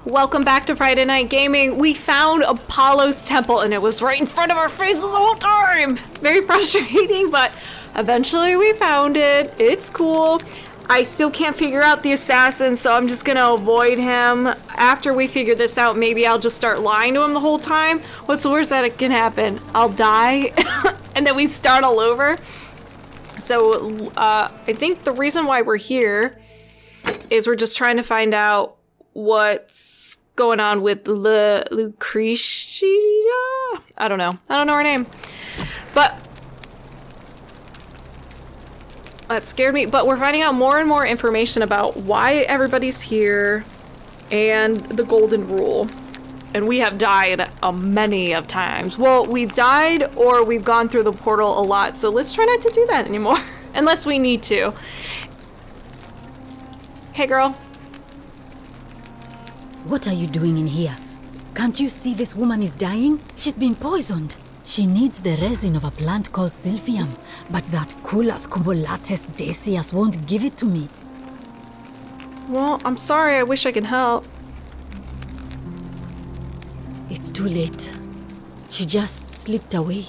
Welcome back to Friday Night Gaming. We found Apollo's temple and it was right in front of our faces the whole time. Very frustrating, but eventually we found it. It's cool. I still can't figure out the assassin, so I'm just gonna avoid him. After we figure this out, maybe I'll just start lying to him the whole time. What's the worst that can happen? I'll die and then we start all over. So I think the reason why we're here is we're just trying to find out what's going on with Lucretia? I don't know her name. But that scared me. But we're finding out more and more information about why everybody's here and the golden rule. And we have died many of times. Well, we've died or we've gone through the portal a lot. So let's try not to do that anymore. Unless we need to. Hey, girl. What are you doing in here? Can't you see this woman is dying? She's been poisoned. She needs the resin of a plant called silphium, but that Culus cubulatus decius won't give it to me. Well, I'm sorry. I wish I could help. It's too late. She just slipped away.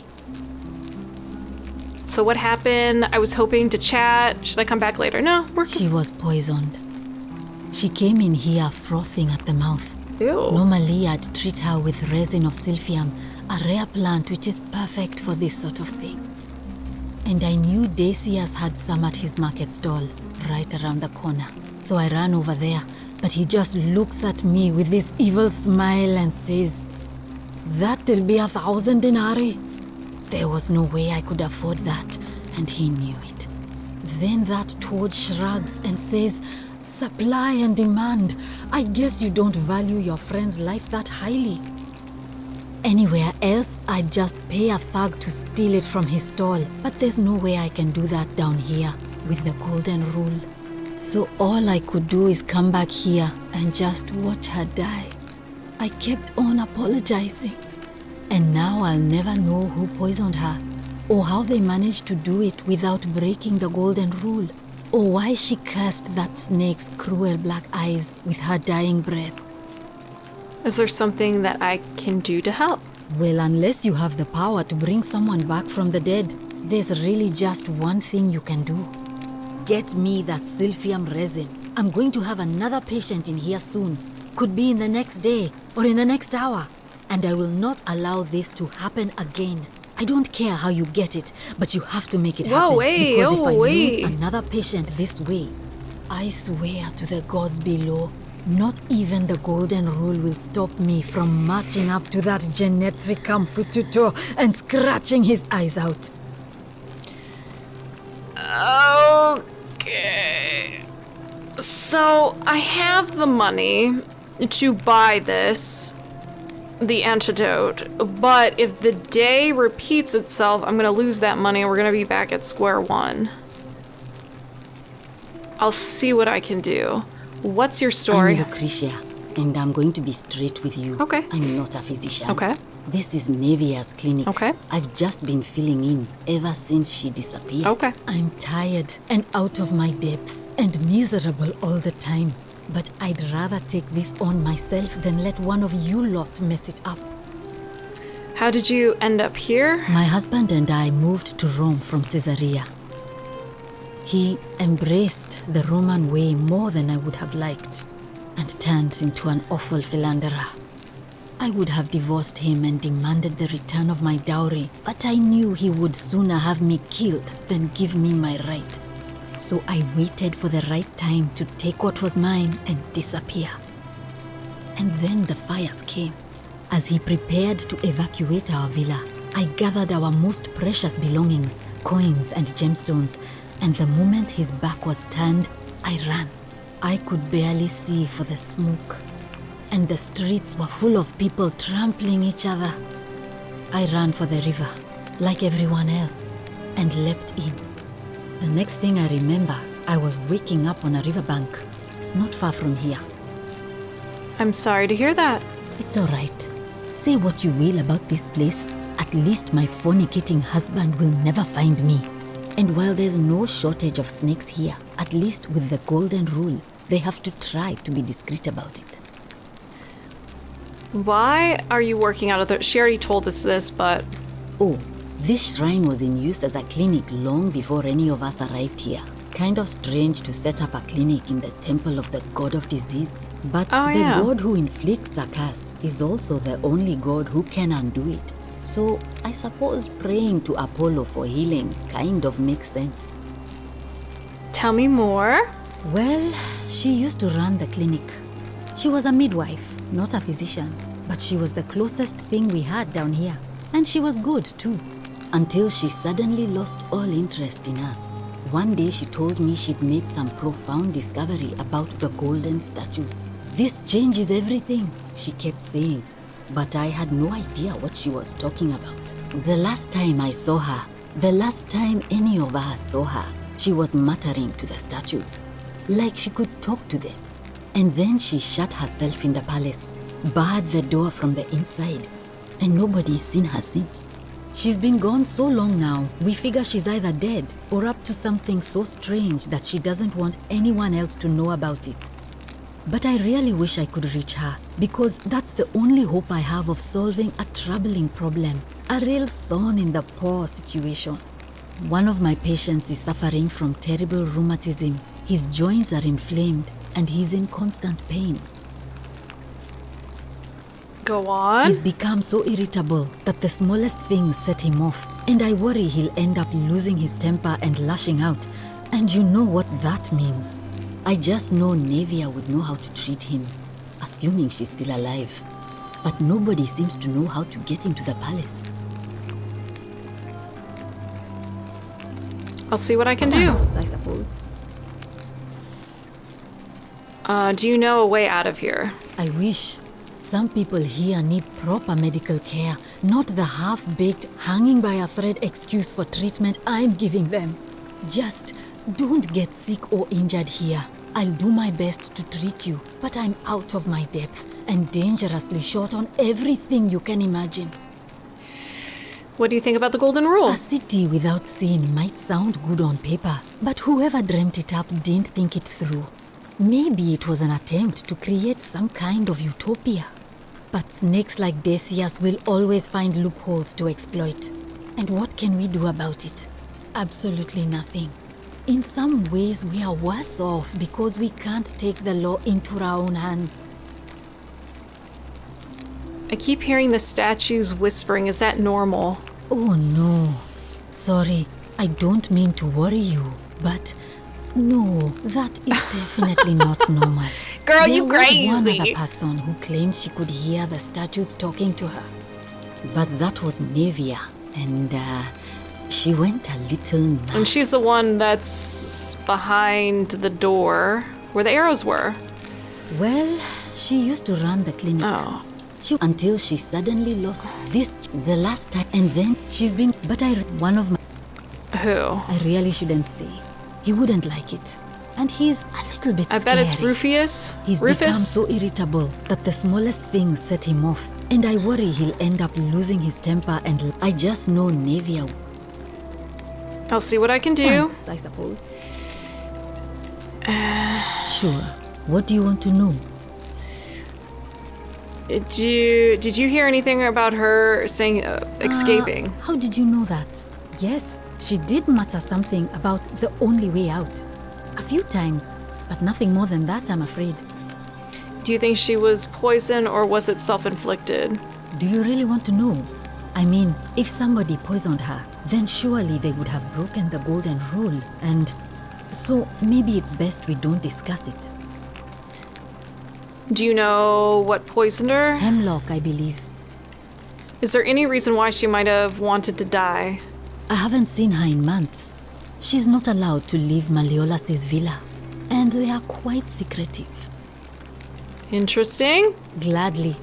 So what happened? I was hoping to chat. Should I come back later? No, She was poisoned. She came in here frothing at the mouth. Ew. Normally, I'd treat her with resin of silphium, a rare plant which is perfect for this sort of thing. And I knew Decius had some at his market stall, right around the corner. So I ran over there, but he just looks at me with this evil smile and says, "That'll be 1,000 denarii." There was no way I could afford that, and he knew it. Then that toad shrugs and says, "Supply and demand. I guess you don't value your friend's life that highly." Anywhere else, I'd just pay a thug to steal it from his stall. But there's no way I can do that down here with the golden rule. So all I could do is come back here and just watch her die. I kept on apologizing. And now I'll never know who poisoned her, or how they managed to do it without breaking the golden rule. Or why she cursed that snake's cruel black eyes with her dying breath. Is there something that I can do to help? Well, unless you have the power to bring someone back from the dead, there's really just one thing you can do. Get me that silphium resin. I'm going to have another patient in here soon. Could be in the next day or in the next hour. And I will not allow this to happen again. I don't care how you get it, but you have to make it happen. Because if I lose another patient this way, I swear to the gods below, not even the golden rule will stop me from marching up to that genetricum fututo and scratching his eyes out. Okay. So I have the money to buy this. The antidote, but if the day repeats itself, I'm gonna lose that money and we're gonna be back at square one. I'll see what I can do. What's your story? I'm Lucretia, and I'm going to be straight with you. Okay. I'm not a physician. Okay. This is Nevia's clinic. Okay. I've just been filling in ever since she disappeared. Okay. I'm tired and out of my depth and miserable all the time. But I'd rather take this on myself than let one of you lot mess it up. How did you end up here? My husband and I moved to Rome from Caesarea. He embraced the Roman way more than I would have liked and turned into an awful philanderer. I would have divorced him and demanded the return of my dowry, but I knew he would sooner have me killed than give me my right. So I waited for the right time to take what was mine and disappear. And then the fires came. As he prepared to evacuate our villa, I gathered our most precious belongings, coins and gemstones, and the moment his back was turned, I ran. I could barely see for the smoke, and the streets were full of people trampling each other. I ran for the river, like everyone else, and leapt in. The next thing I remember, I was waking up on a riverbank, not far from here. I'm sorry to hear that. It's all right. Say what you will about this place. At least my fornicating husband will never find me. And while there's no shortage of snakes here, at least with the golden rule, they have to try to be discreet about it. Why are you working out of the... She already told us this, but... Oh, this shrine was in use as a clinic long before any of us arrived here. Kind of strange to set up a clinic in the temple of the god of disease. But the god who inflicts a curse is also the only god who can undo it. So I suppose praying to Apollo for healing kind of makes sense. Tell me more. Well, she used to run the clinic. She was a midwife, not a physician, but she was the closest thing we had down here. And she was good too, until she suddenly lost all interest in us. One day she told me she'd made some profound discovery about the golden statues. This changes everything, she kept saying, but I had no idea what she was talking about. The last time I saw her, the last time any of us saw her, she was muttering to the statues, like she could talk to them. And then she shut herself in the palace, barred the door from the inside, and nobody's seen her since. She's been gone so long now, we figure she's either dead or up to something so strange that she doesn't want anyone else to know about it. But I really wish I could reach her, because that's the only hope I have of solving a troubling problem, a real thorn in the paw situation. One of my patients is suffering from terrible rheumatism. His joints are inflamed and he's in constant pain. Go on. He's become so irritable that the smallest things set him off, and I worry he'll end up losing his temper and lashing out. And you know what that means. I just know Nevia would know how to treat him, assuming she's still alive. But nobody seems to know how to get into the palace. I'll see what I can do. Thanks, I suppose. Do you know a way out of here? I wish. Some people here need proper medical care, not the half-baked, hanging by a thread excuse for treatment I'm giving them. Just don't get sick or injured here. I'll do my best to treat you, but I'm out of my depth and dangerously short on everything you can imagine. What do you think about the golden rule? A city without sin might sound good on paper, but whoever dreamt it up didn't think it through. Maybe it was an attempt to create some kind of utopia. But snakes like Decius will always find loopholes to exploit. And what can we do about it? Absolutely nothing. In some ways, we are worse off because we can't take the law into our own hands. I keep hearing the statues whispering. Is that normal? Oh no. Sorry, I don't mean to worry you, but no, that is definitely not normal. Girl, you crazy! There was one other person who claimed she could hear the statues talking to her. But that was Nevia, and she went a little mad. And she's the one that's behind the door where the arrows were. Well, she used to run the clinic. Oh. Until she suddenly lost this the last time, and then she's been... But one of my... Who? I really shouldn't say. He wouldn't like it. And he's a little bit scary. I bet it's Ulpius. He's become so irritable that the smallest things set him off. And I worry he'll end up losing his temper, and I just know Nevia. I'll see what I can do. Thanks, I suppose. Sure. What do you want to know? Did you hear anything about her saying escaping? How did you know that? Yes, she did mutter something about the only way out. A few times, but nothing more than that, I'm afraid. Do you think she was poisoned or was it self-inflicted? Do you really want to know? I mean, if somebody poisoned her, then surely they would have broken the golden rule, and so maybe it's best we don't discuss it. Do you know what poisoned her? Hemlock, I believe. Is there any reason why she might have wanted to die? I haven't seen her in months. She's not allowed to leave Malleolus's villa, and they are quite secretive. Interesting. Gladly.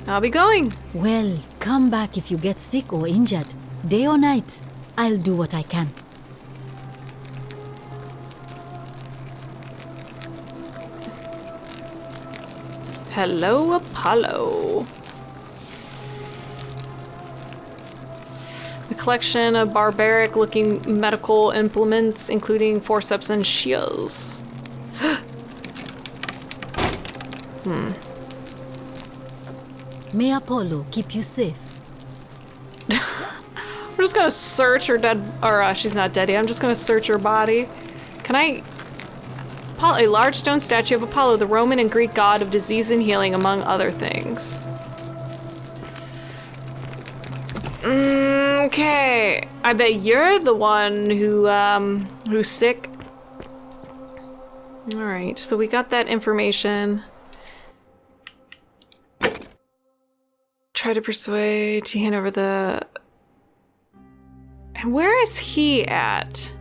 I'll be going. Well, come back if you get sick or injured. Day or night, I'll do what I can. Hello, Apollo. A collection of barbaric-looking medical implements, including forceps and shields. May Apollo keep you safe. We're just gonna search her dead, or she's not dead yet. I'm just gonna search her body. Can I? A large stone statue of Apollo, the Roman and Greek god of disease and healing, among other things. Okay, I bet you're the one who's sick. All right, so we got that information. Try to persuade to hand over the. And where is he at?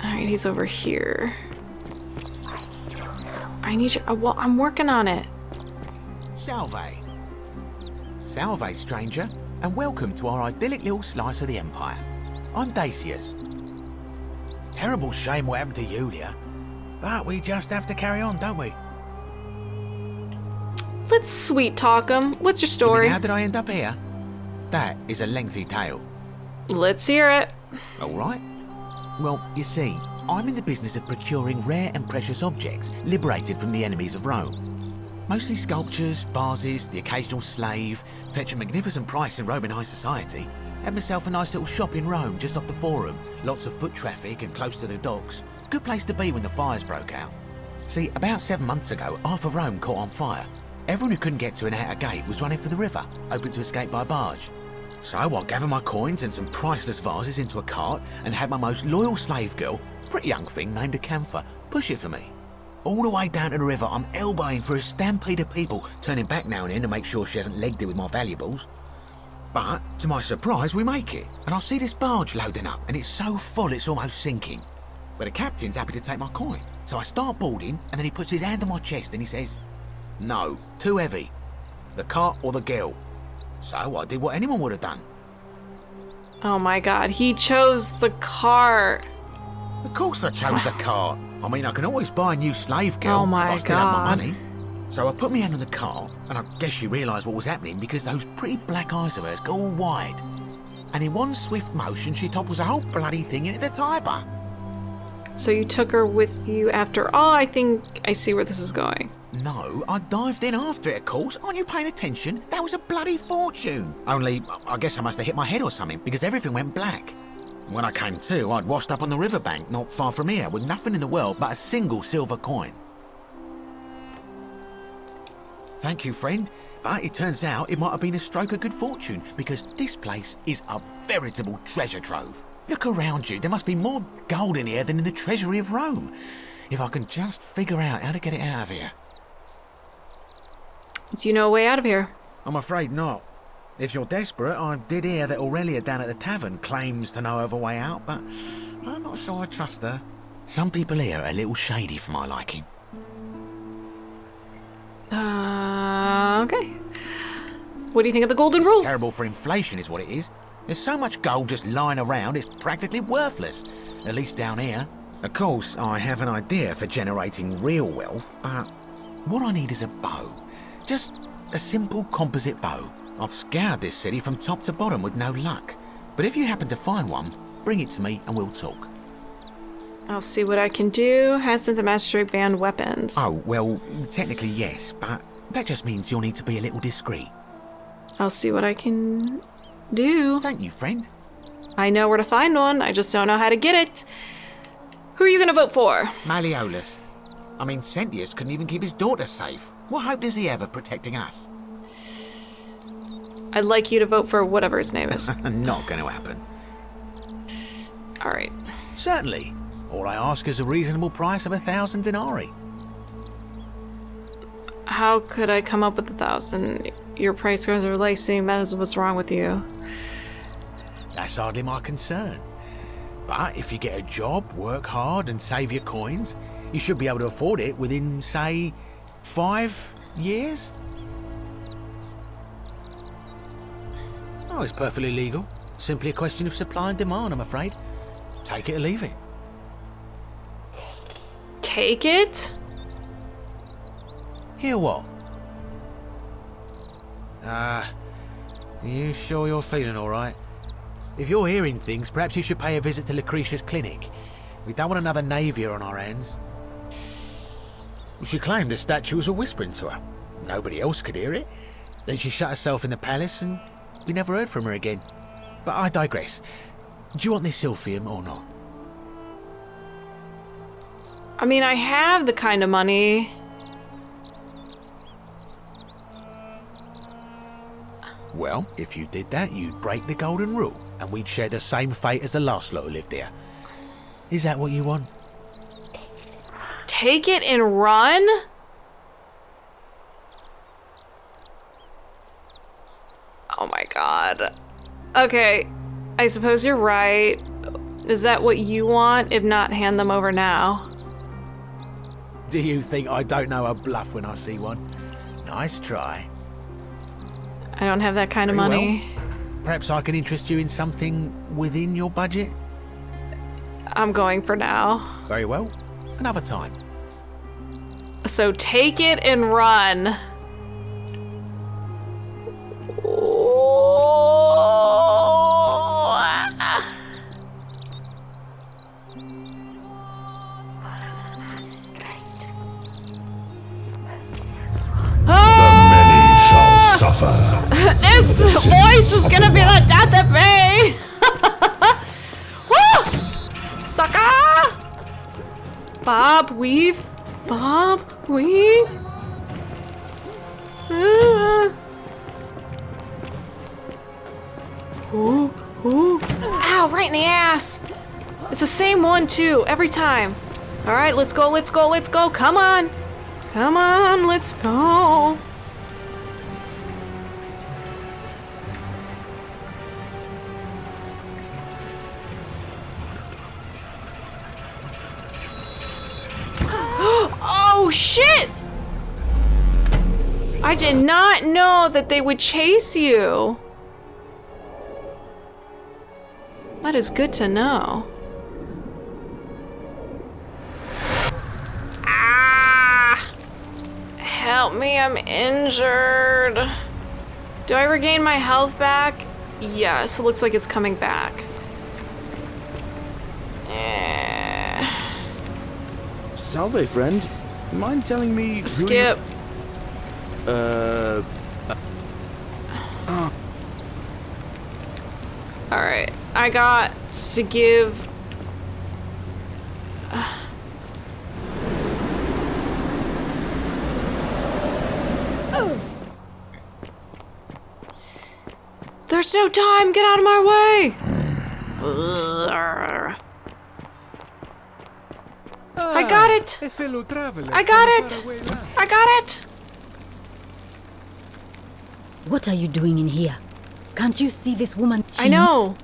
All right, he's over here. I need you. Well, I'm working on it. Salve. Salve, stranger, and welcome to our idyllic little slice of the Empire. I'm Dacius. Terrible shame what happened to Iulia, but we just have to carry on, don't we? Let's sweet talk him. What's your story? How did I end up here? That is a lengthy tale. Let's hear it. All right. Well, you see, I'm in the business of procuring rare and precious objects liberated from the enemies of Rome. Mostly sculptures, vases, the occasional slave, fetch a magnificent price in Roman high society. Had myself a nice little shop in Rome, just off the Forum. Lots of foot traffic and close to the docks. Good place to be when the fires broke out. See, about 7 months ago, half of Rome caught on fire. Everyone who couldn't get to an outer gate was running for the river, open to escape by barge. So I gathered my coins and some priceless vases into a cart and had my most loyal slave girl, pretty young thing named Acantha, push it for me. All the way down to the river, I'm elbowing for a stampede of people, turning back now and then to make sure she hasn't legged it with my valuables. But, to my surprise, we make it, and I see this barge loading up, and it's so full it's almost sinking. But the captain's happy to take my coin, so I start boarding, and then he puts his hand on my chest and he says, "No, too heavy. The cart or the girl." So I did what anyone would have done. Oh my god, he chose the cart. Of course I chose the cart. I mean, I can always buy a new slave girl Oh my if I still have my God. money. So I put my hand on the cart, and I guess she realised what was happening because those pretty black eyes of hers go all wide. And in one swift motion, she topples the whole bloody thing into the Tiber. So you took her with you after all? I think I see where this is going. No, I dived in after it, of course. Aren't you paying attention? That was a bloody fortune. Only, I guess I must have hit my head or something, because everything went black. When I came to, I'd washed up on the riverbank not far from here, with nothing in the world but a single silver coin. Thank you, friend. But it turns out it might have been a stroke of good fortune, because this place is a veritable treasure trove. Look around you, there must be more gold in here than in the treasury of Rome. If I can just figure out how to get it out of here. Do you know a way out of here? I'm afraid not. If you're desperate, I did hear that Aurelia down at the tavern claims to know of a way out, but I'm not sure I trust her. Some people here are a little shady for my liking. Okay. What do you think of the golden rule? Terrible for inflation is what it is. There's so much gold just lying around, it's practically worthless. At least down here. Of course, I have an idea for generating real wealth, but what I need is a bow. Just a simple composite bow. I've scoured this city from top to bottom with no luck. But if you happen to find one, bring it to me and we'll talk. I'll see what I can do. Hasn't the magistrate banned weapons? Oh, well, technically yes, but that just means you'll need to be a little discreet. I'll see what I can do. Thank you, friend. I know where to find one. I just don't know how to get it. Who are you gonna vote for? Malleolus. I mean, Sentius couldn't even keep his daughter safe. What hope does he have of protecting us? I'd like you to vote for whatever his name is. Not going to happen. All right. Certainly. All I ask is a reasonable price of 1,000 denarii. How could I come up with 1,000? Your price goes are life-saving medicine. What's wrong with you? That's hardly my concern. But if you get a job, work hard and save your coins, you should be able to afford it within, say, 5 years? Oh, it's perfectly legal. Simply a question of supply and demand, I'm afraid. Take it or leave it. Take it? Hear what? You sure you're feeling all right? If you're hearing things, perhaps you should pay a visit to Lucretia's clinic. We don't want another Navia on our hands. She claimed the statues were whispering to her. Nobody else could hear it. Then she shut herself in the palace and we never heard from her again. But I digress. Do you want this silphium or not? I mean, I have the kind of money. Well, if you did that, you'd break the golden rule, and we'd share the same fate as the last lot who lived here. Is that what you want? Take it and run? Oh my god. Okay, I suppose you're right. Is that what you want? If not, hand them over now. Do you think I don't know a bluff when I see one? Nice try. I don't have that kind of Very money. well. Perhaps I can interest you in something within your budget? I'm going for now. Very well. Another time. So take it and run. Suffer. This voice is gonna be the death of me! Woo! Sucker! Bob, weave. Bob, weave. Ooh, ooh. Ow, right in the ass! It's the same one too, every time. Alright, let's go, let's go, let's go. Come on. Come on, let's go. Oh shit! I did not know that they would chase you. That is good to know. Ah! Help me, I'm injured. Do I regain my health back? Yes, it looks like it's coming back. Salve, friend. Mind telling me Skip. Alright, I got to give... There's no time! Get out of my way! I got it! A fellow traveler. I got it! I got it! What are you doing in here? Can't you see this woman? I know!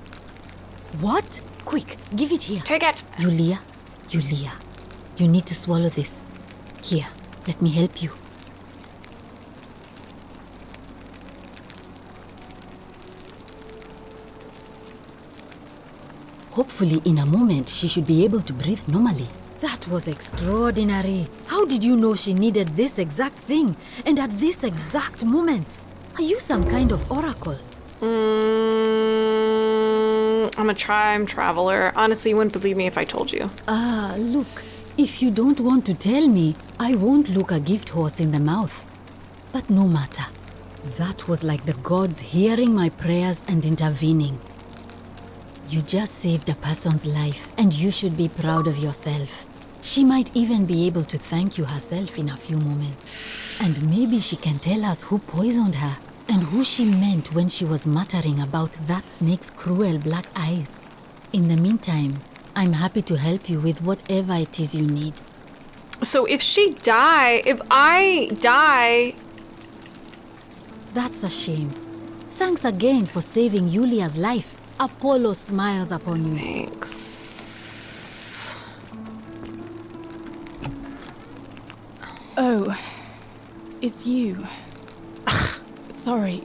What? Quick, give it here. Take it! Iulia, Iulia, you need to swallow this. Here, let me help you. Hopefully, in a moment, she should be able to breathe normally. That was extraordinary. How did you know she needed this exact thing, and at this exact moment? Are you some kind of oracle? I'm a time traveler. Honestly, you wouldn't believe me if I told you. Look, if you don't want to tell me, I won't look a gift horse in the mouth. But no matter. That was like the gods hearing my prayers and intervening. You just saved a person's life, and you should be proud of yourself. She might even be able to thank you herself in a few moments. And maybe she can tell us who poisoned her, and who she meant when she was muttering about that snake's cruel black eyes. In the meantime, I'm happy to help you with whatever it is you need. So if I die... That's a shame. Thanks again for saving Iulia's life. Apollo smiles upon you. Thanks. Oh, it's you. Sorry,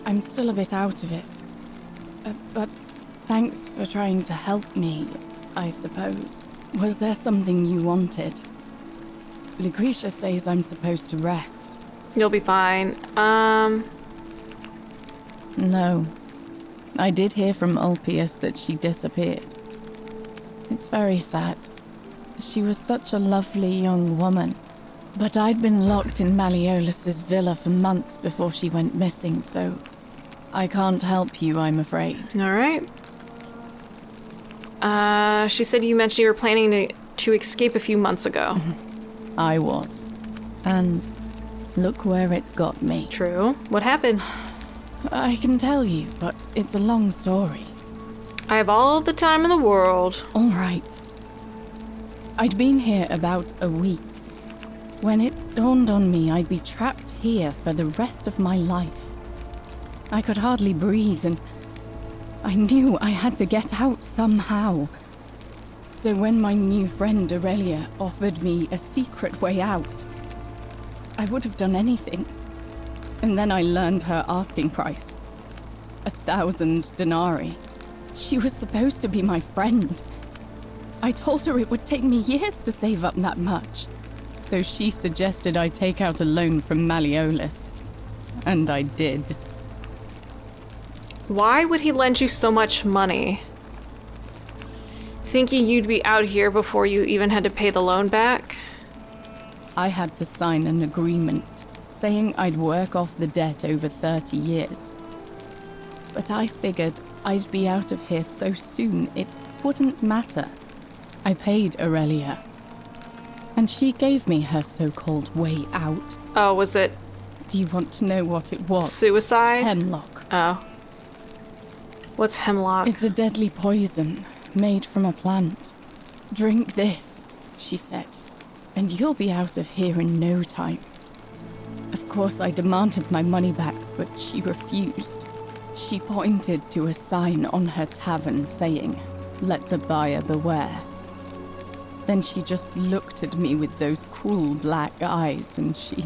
I'm still a bit out of it. But thanks for trying to help me, I suppose. Was there something you wanted? Lucretia says I'm supposed to rest. You'll be fine. No. I did hear from Ulpius that she disappeared. It's very sad. She was such a lovely young woman. But I'd been locked in Malleolus's villa for months before she went missing, so I can't help you, I'm afraid. All right. She said you mentioned you were planning to escape a few months ago. I was. And look where it got me. True. What happened? I can tell you, but it's a long story. I have all the time in the world. All right. I'd been here about a week when it dawned on me I'd be trapped here for the rest of my life. I could hardly breathe, and I knew I had to get out somehow. So when my new friend Iulia offered me a secret way out, I would have done anything. And then I learned her asking price. 1,000 denarii. She was supposed to be my friend. I told her it would take me years to save up that much. So she suggested I take out a loan from Malleolus. And I did. Why would he lend you so much money? Thinking you'd be out here before you even had to pay the loan back? I had to sign an agreement saying I'd work off the debt over 30 years. But I figured I'd be out of here so soon it wouldn't matter. I paid Iulia, and she gave me her so-called way out. Oh, was it Do you want to know what it was? suicide? Hemlock. Oh. What's hemlock? It's a deadly poison made from a plant. Drink this, she said, and you'll be out of here in no time. Of course, I demanded my money back, but she refused. She pointed to a sign on her tavern saying, "Let the buyer beware." Then she just looked at me with those cruel black eyes, and she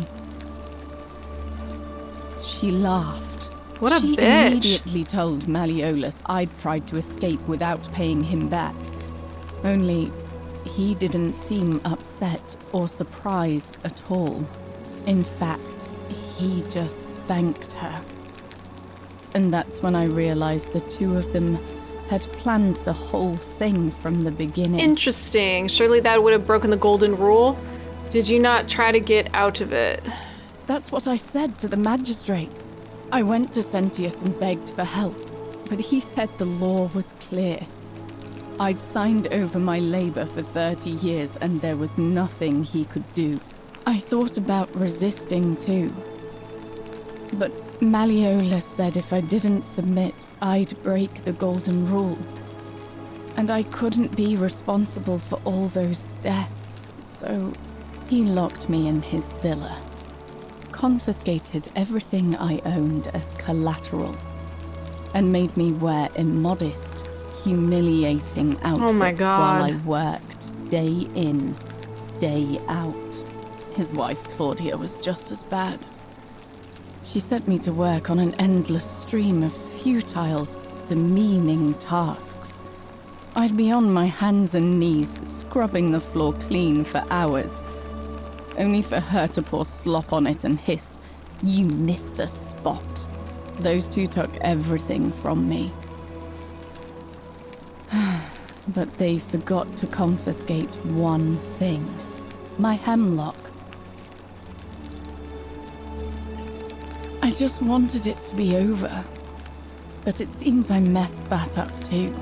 laughed. What a She bitch. immediately told Malleolus I'd tried to escape without paying him back. Only, he didn't seem upset or surprised at all. In fact, he just thanked her. And that's when I realized the two of them had planned the whole thing from the beginning. Interesting. Surely that would have broken the golden rule. Did you not try to get out of it? That's what I said to the magistrate. I went to Sentius and begged for help, but he said the law was clear. I'd signed over my labor for 30 years and there was nothing he could do. I thought about resisting too. But Malleolus said if I didn't submit, I'd break the golden rule. And I couldn't be responsible for all those deaths, so he locked me in his villa. Confiscated everything I owned as collateral, and made me wear immodest, humiliating outfits Oh my God. while I worked day in, day out. His wife Claudia was just as bad. She sent me to work on an endless stream of futile, demeaning tasks. I'd be on my hands and knees, scrubbing the floor clean for hours, only for her to pour slop on it and hiss, "You missed a spot." Those two took everything from me. But they forgot to confiscate one thing. My hemlock. I just wanted it to be over. But it seems I messed that up too.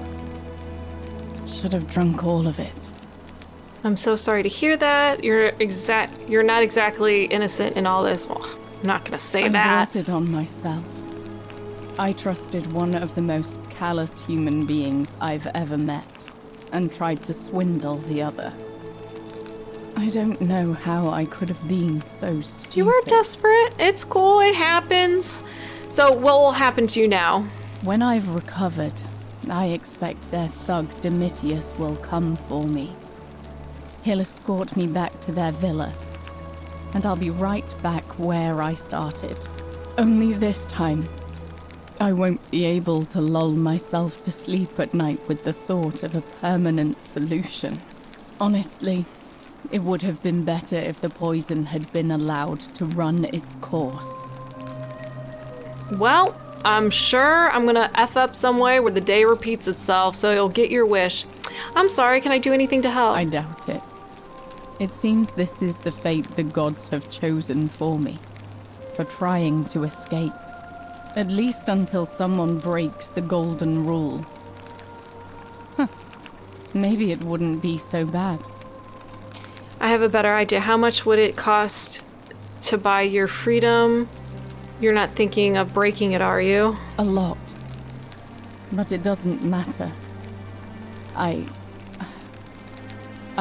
Should have drunk all of it. I'm so sorry to hear that. You're not exactly innocent in all this. Well, I'm not gonna say I that. brought it on myself. I trusted one of the most callous human beings I've ever met, and tried to swindle the other. I don't know how I could have been so stupid. You were desperate. It's cool. It happens. So what will happen to you now? When I've recovered, I expect their thug Domitius will come for me. He'll escort me back to their villa, and I'll be right back where I started. Only this time, I won't be able to lull myself to sleep at night with the thought of a permanent solution. Honestly, it would have been better if the poison had been allowed to run its course. Well, I'm sure I'm gonna F up some way where the day repeats itself, so you'll get your wish. I'm sorry, can I do anything to help? I doubt it. It seems this is the fate the gods have chosen for me, for trying to escape. At least until someone breaks the golden rule. Huh. Maybe it wouldn't be so bad. I have a better idea. How much would it cost to buy your freedom? You're not thinking of breaking it, are you? A lot. But it doesn't matter. I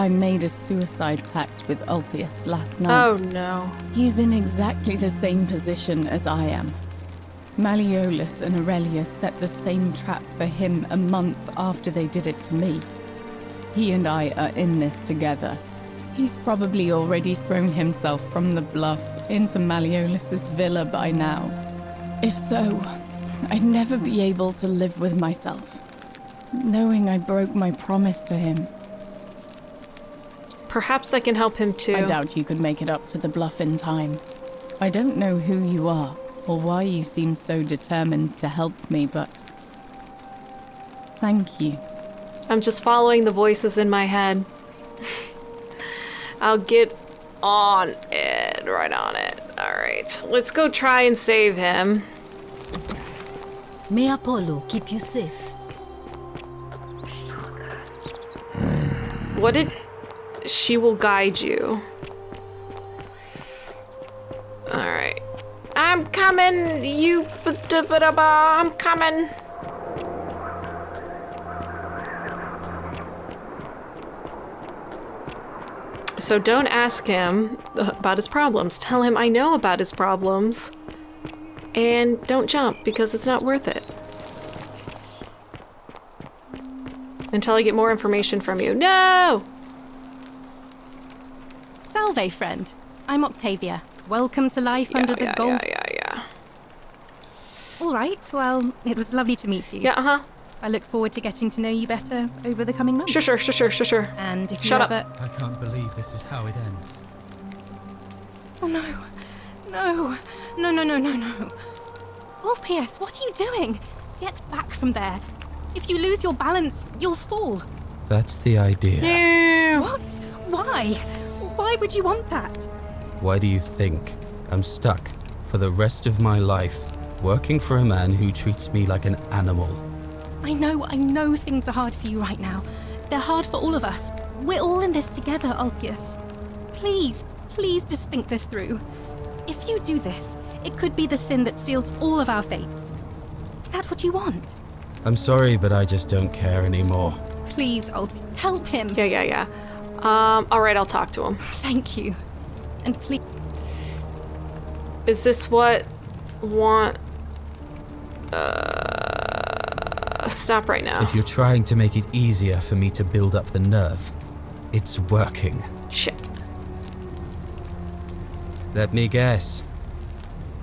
made a suicide pact with Ulpius last night. Oh no. He's in exactly the same position as I am. Malleolus and Iulia set the same trap for him a month after they did it to me. He and I are in this together. He's probably already thrown himself from the bluff into Malleolus's villa by now. If so, I'd never be able to live with myself, knowing I broke my promise to him. Perhaps I can help him too. I doubt you could make it up to the bluff in time. I don't know who you are, or why you seem so determined to help me, but thank you. I'm just following the voices in my head. I'll get on it, right on it. Alright, let's go try and save him. May Apollo keep you safe. What did... She will guide you. Alright. I'm coming, you... I'm coming. So don't ask him about his problems. Tell him I know about his problems. And don't jump, because it's not worth it. Until I get more information from you. No! Salve, friend. I'm Octavia. Welcome to life under the gold... Yeah. All right, well, it was lovely to meet you. Yeah, uh-huh. I look forward to getting to know you better over the coming months. Sure. And if Shut you up. ever... I can't believe this is how it ends. Oh, no. No. Ulpius, what are you doing? Get back from there. If you lose your balance, you'll fall. That's the idea. Yeah. What? Why? Why would you want that? Why do you think I'm stuck for the rest of my life working for a man who treats me like an animal? I know things are hard for you right now. They're hard for all of us. We're all in this together, Ulpius. Please just think this through. If you do this, it could be the sin that seals all of our fates. Is that what you want? I'm sorry, but I just don't care anymore. Please, help him. Yeah. Alright, I'll talk to him. Thank you. And please... Is this what... Stop right now. If you're trying to make it easier for me to build up the nerve, it's working. Shit. Let me guess.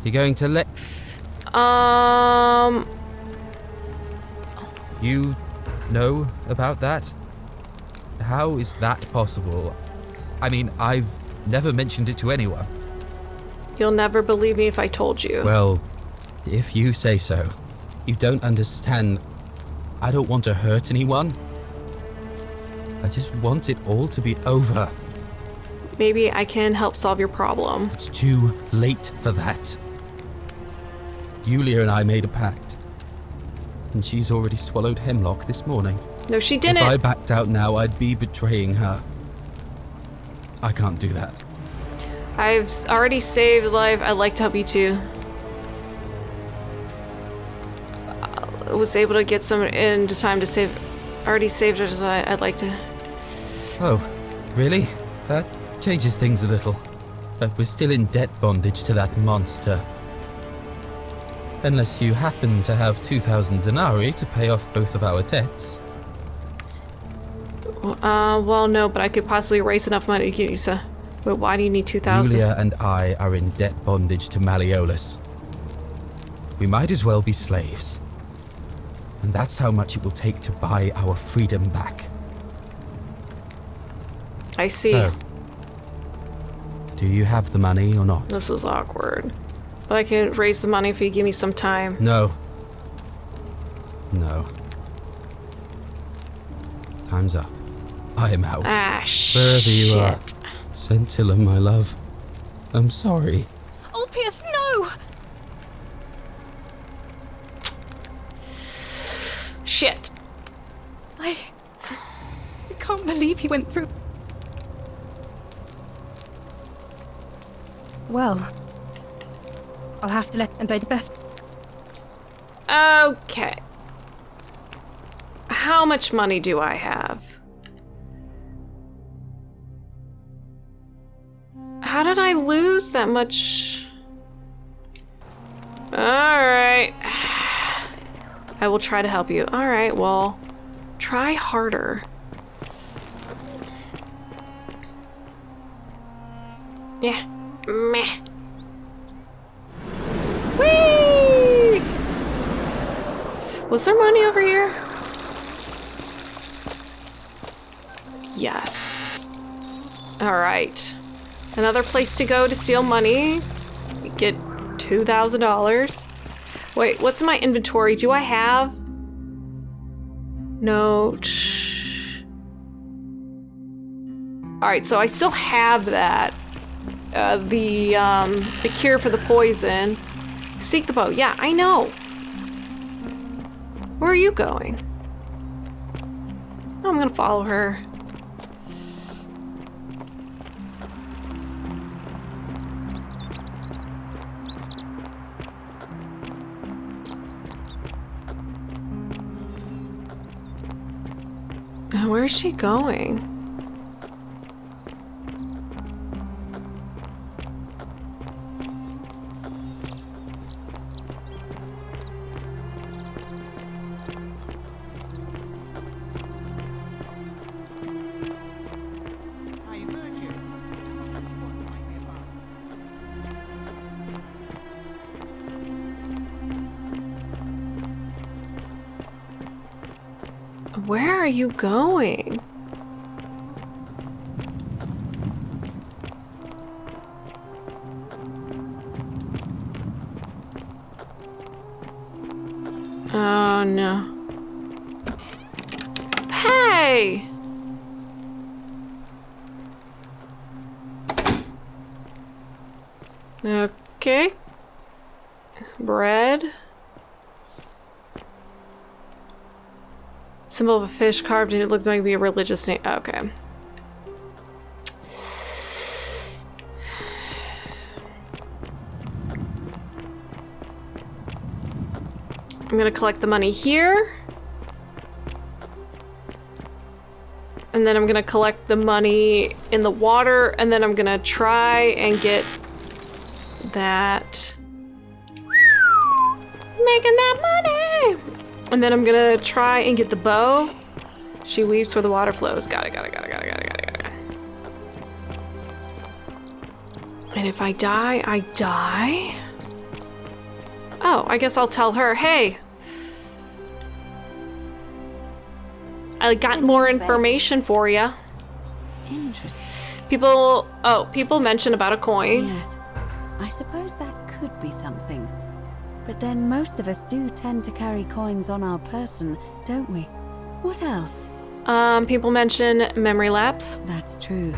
You're going to let... You know about that? How is that possible? I mean, I've never mentioned it to anyone. You'll never believe me if I told you. Well, if you say so. You don't understand. I don't want to hurt anyone. I just want it all to be over. Maybe I can help solve your problem. It's too late for that. Iulia and I made a pact. And she's already swallowed hemlock this morning. No, she didn't. If I backed out now, I'd be betraying her. I can't do that. I've already saved life. I'd like to help you too. I was able to get some into time to save. Already saved it. I'd like to. Oh, really? That changes things a little. But we're still in debt bondage to that monster. Unless you happen to have 2,000 denarii to pay off both of our debts. Well, no, but I could possibly raise enough money to get you so. But why do you need 2,000? Iulia and I are in debt bondage to Malleolus. We might as well be slaves. And that's how much it will take to buy our freedom back. I see. So, do you have the money or not? This is awkward. But I can raise the money if you give me some time. No. No. Time's up. I'm out. Ah, Wherever you are. Scintilla, my love. I'm sorry. Ulpius, no! Shit. I can't believe he went through. Well, I'll have to let and I'd best. Okay. How much money do I have? How did I lose that much? Alright. I will try to help you. Alright, well, try harder. Yeah. Meh. Whee! Was there money over here? Yes. Alright. Another place to go to steal money. Get $2,000. Wait, what's in my inventory? Do I have? No. Alright, so I still have that. The cure for the poison. Seek the bow. Yeah, I know. Where are you going? I'm gonna follow her. Where is she going? Where are you going? Oh no. Hey! Okay. Bread. Symbol of a fish carved and it looks like to be a religious name. Okay. I'm gonna collect the money here. And then I'm gonna collect the money in the water, and then I'm gonna try and get that. Making that money! And then I'm gonna try and get the bow. She weaves where the water flows. Got it. And if I die, I die? Oh, I guess I'll tell her, hey. I got more information for you. Interesting. People mention about a coin. Yes, I suppose that could be something. But then most of us do tend to carry coins on our person, don't we? What else? People mention memory lapse. That's true.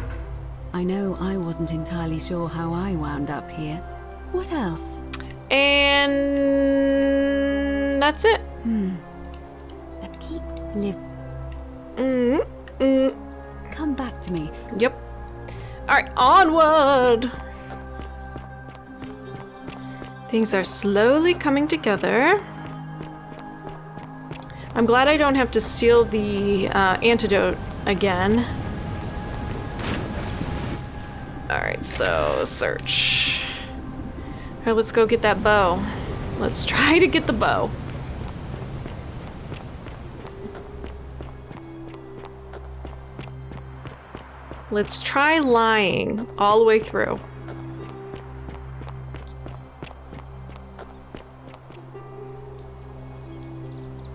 I know I wasn't entirely sure how I wound up here. What else? And that's it. But keep live. Come back to me. Yep. All right, onward. Things are slowly coming together. I'm glad I don't have to steal the antidote again. Alright, so search. Alright, let's go get that bow. Let's try to get the bow. Let's try lying all the way through.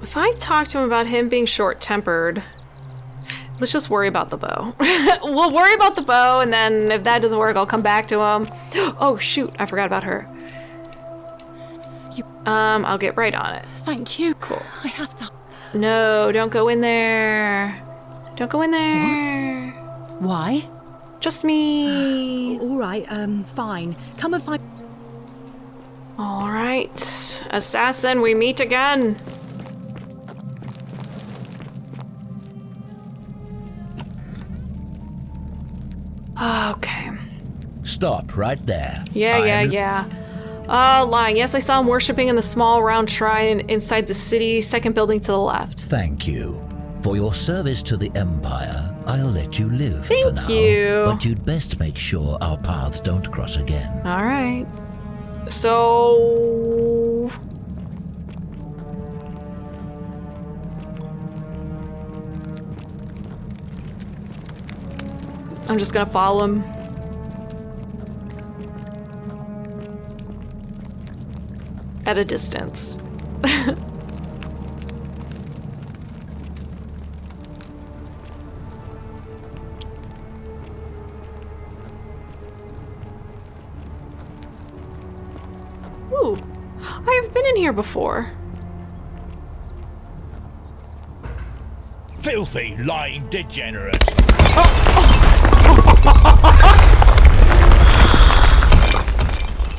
If I talk to him about him being short-tempered, let's just worry about the bow. We'll worry about the bow, and then if that doesn't work, I'll come back to him. Oh, shoot, I forgot about her. I'll get right on it. Thank you. Cool. I have to. No, don't go in there. Don't go in there. What? Why? Just me. All right, fine. Come and find... All right. Assassin, we meet again. Okay. Stop right there. Yeah. Lying. Yes, I saw him worshipping in the small round shrine inside the city, second building to the left. Thank you. For your service to the Empire, I'll let you live for now. Thank you. But you'd best make sure our paths don't cross again. All right. So... I'm just gonna follow him. At a distance. Ooh, I've been in here before. Filthy, lying degenerate.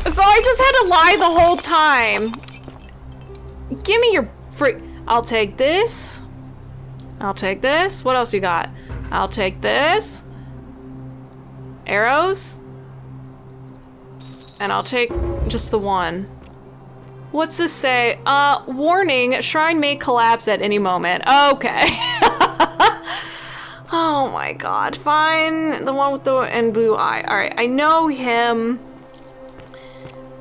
So I just had to lie the whole time. Give me your I'll take this. I'll take this. What else you got? I'll take this. Arrows. And I'll take just the one. What's this say? Warning, shrine may collapse at any moment. Okay. Oh my god, fine. The one with the and blue eye. Alright, I know him.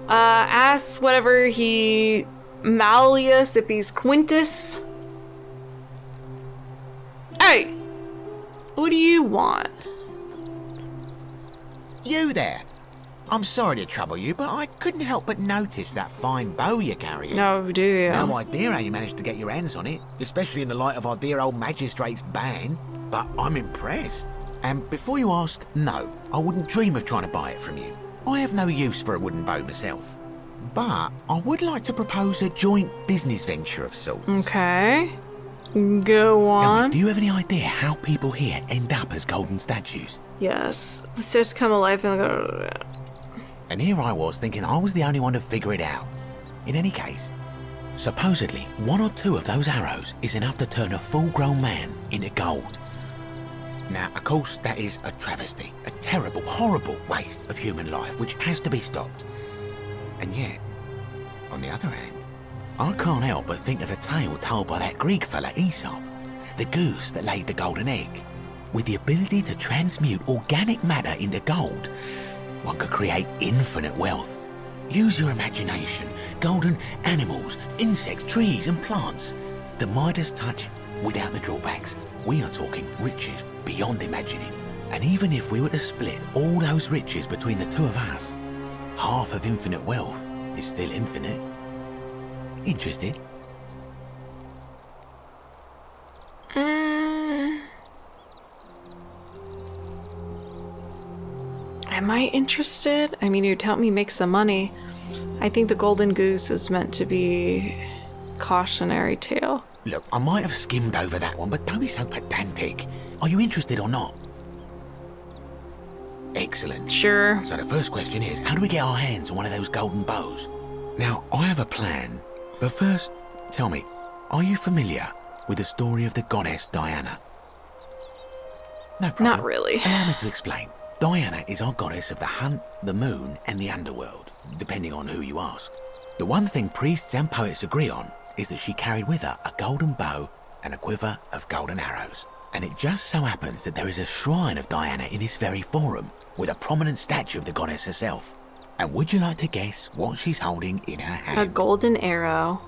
Ask whatever he... Malleolus, if he's Quintus. Hey! What do you want? You there. I'm sorry to trouble you, but I couldn't help but notice that fine bow you're carrying. No, do you? No idea how you managed to get your hands on it, especially in the light of our dear old magistrate's ban, but I'm impressed. And before you ask, no, I wouldn't dream of trying to buy it from you. I have no use for a wooden bow myself. But I would like to propose a joint business venture of sorts. Okay. Go on. Tell me, do you have any idea how people here end up as golden statues? Yes. The stairs come alive and go... And here I was thinking I was the only one to figure it out. In any case, supposedly one or two of those arrows is enough to turn a full-grown man into gold. Now, of course, that is a travesty, a terrible, horrible waste of human life which has to be stopped. And yet, on the other hand, I can't help but think of a tale told by that Greek fella Aesop, the goose that laid the golden egg. With the ability to transmute organic matter into gold, one could create infinite wealth. Use your imagination, golden animals, insects, trees and plants. The Midas touch without the drawbacks. We are talking riches beyond imagining. And even if we were to split all those riches between the two of us, half of infinite wealth is still infinite. Interested? Am I interested? I mean, you'd help me make some money. I think the golden goose is meant to be cautionary tale. Look, I might have skimmed over that one, but don't be so pedantic. Are you interested or not? Excellent. Sure. So the first question is, how do we get our hands on one of those golden bows? Now, I have a plan, but first, tell me, are you familiar with the story of the goddess Diana? No problem. Not really. Allow me to explain. Diana is our goddess of the hunt, the moon, and the underworld, depending on who you ask. The one thing priests and poets agree on is that she carried with her a golden bow and a quiver of golden arrows. And it just so happens that there is a shrine of Diana in this very forum, with a prominent statue of the goddess herself. And would you like to guess what she's holding in her hand? A golden arrow.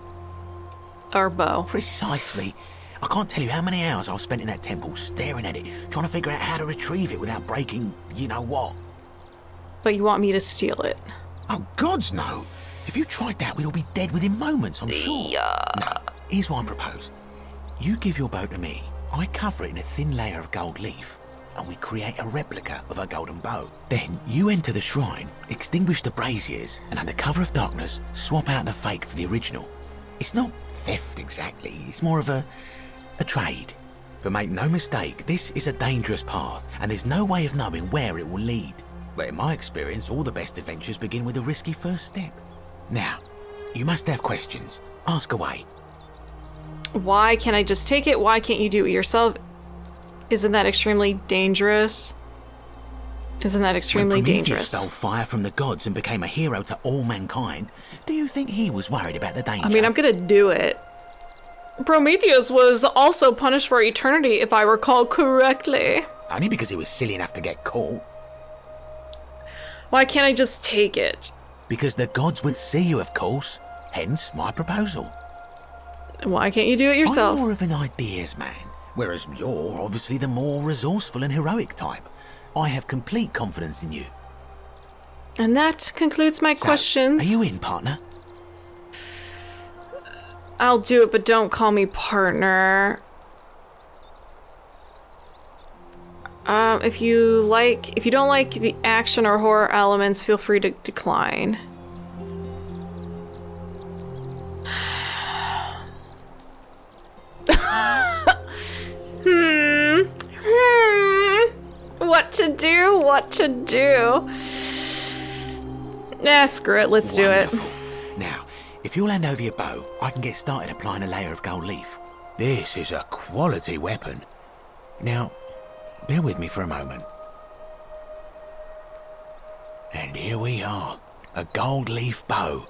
Or bow. Precisely. I can't tell you how many hours I've spent in that temple staring at it, trying to figure out how to retrieve it without breaking you-know-what. But you want me to steal it? Oh, gods no! If you tried that, we'd all be dead within moments, I'm sure. No, here's what I propose. You give your bow to me, I cover it in a thin layer of gold leaf, and we create a replica of a golden bow. Then you enter the shrine, extinguish the braziers, and under cover of darkness, swap out the fake for the original. It's not theft exactly, it's more of a trade. But make no mistake, this is a dangerous path, and there's no way of knowing where it will lead. But in my experience, all the best adventures begin with a risky first step. Now, you must have questions. Ask away. Why can't I just take it? Why can't you do it yourself? Isn't that extremely dangerous? Isn't that extremely when Prometheus dangerous? stole fire from the gods and became a hero to all mankind, do you think he was worried about the danger? I mean, I'm gonna do it. Prometheus was also punished for eternity, if I recall correctly. Only because he was silly enough to get caught. Why can't I just take it? Because the gods would see you, of course. Hence, my proposal. Why can't you do it yourself? I'm more of an ideas man, whereas you're obviously the more resourceful and heroic type. I have complete confidence in you. And that concludes my questions. Are you in, partner? I'll do it, but don't call me partner. If you don't like the action or horror elements, feel free to decline. What to do? What to do? Nah, screw it. Let's do it. Now, if you'll hand over your bow, I can get started applying a layer of gold leaf. This is a quality weapon. Now, bear with me for a moment. And here we are, a gold leaf bow.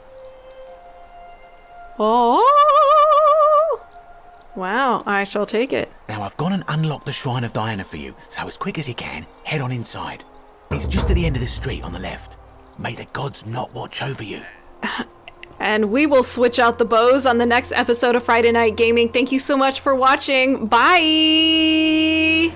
Oh! Wow, I shall take it. Now I've gone and unlocked the Shrine of Diana for you, so as quick as you can, head on inside. It's just at the end of the street on the left. May the gods not watch over you. And we will switch out the bows on the next episode of Friday Night Gaming. Thank you so much for watching. Bye!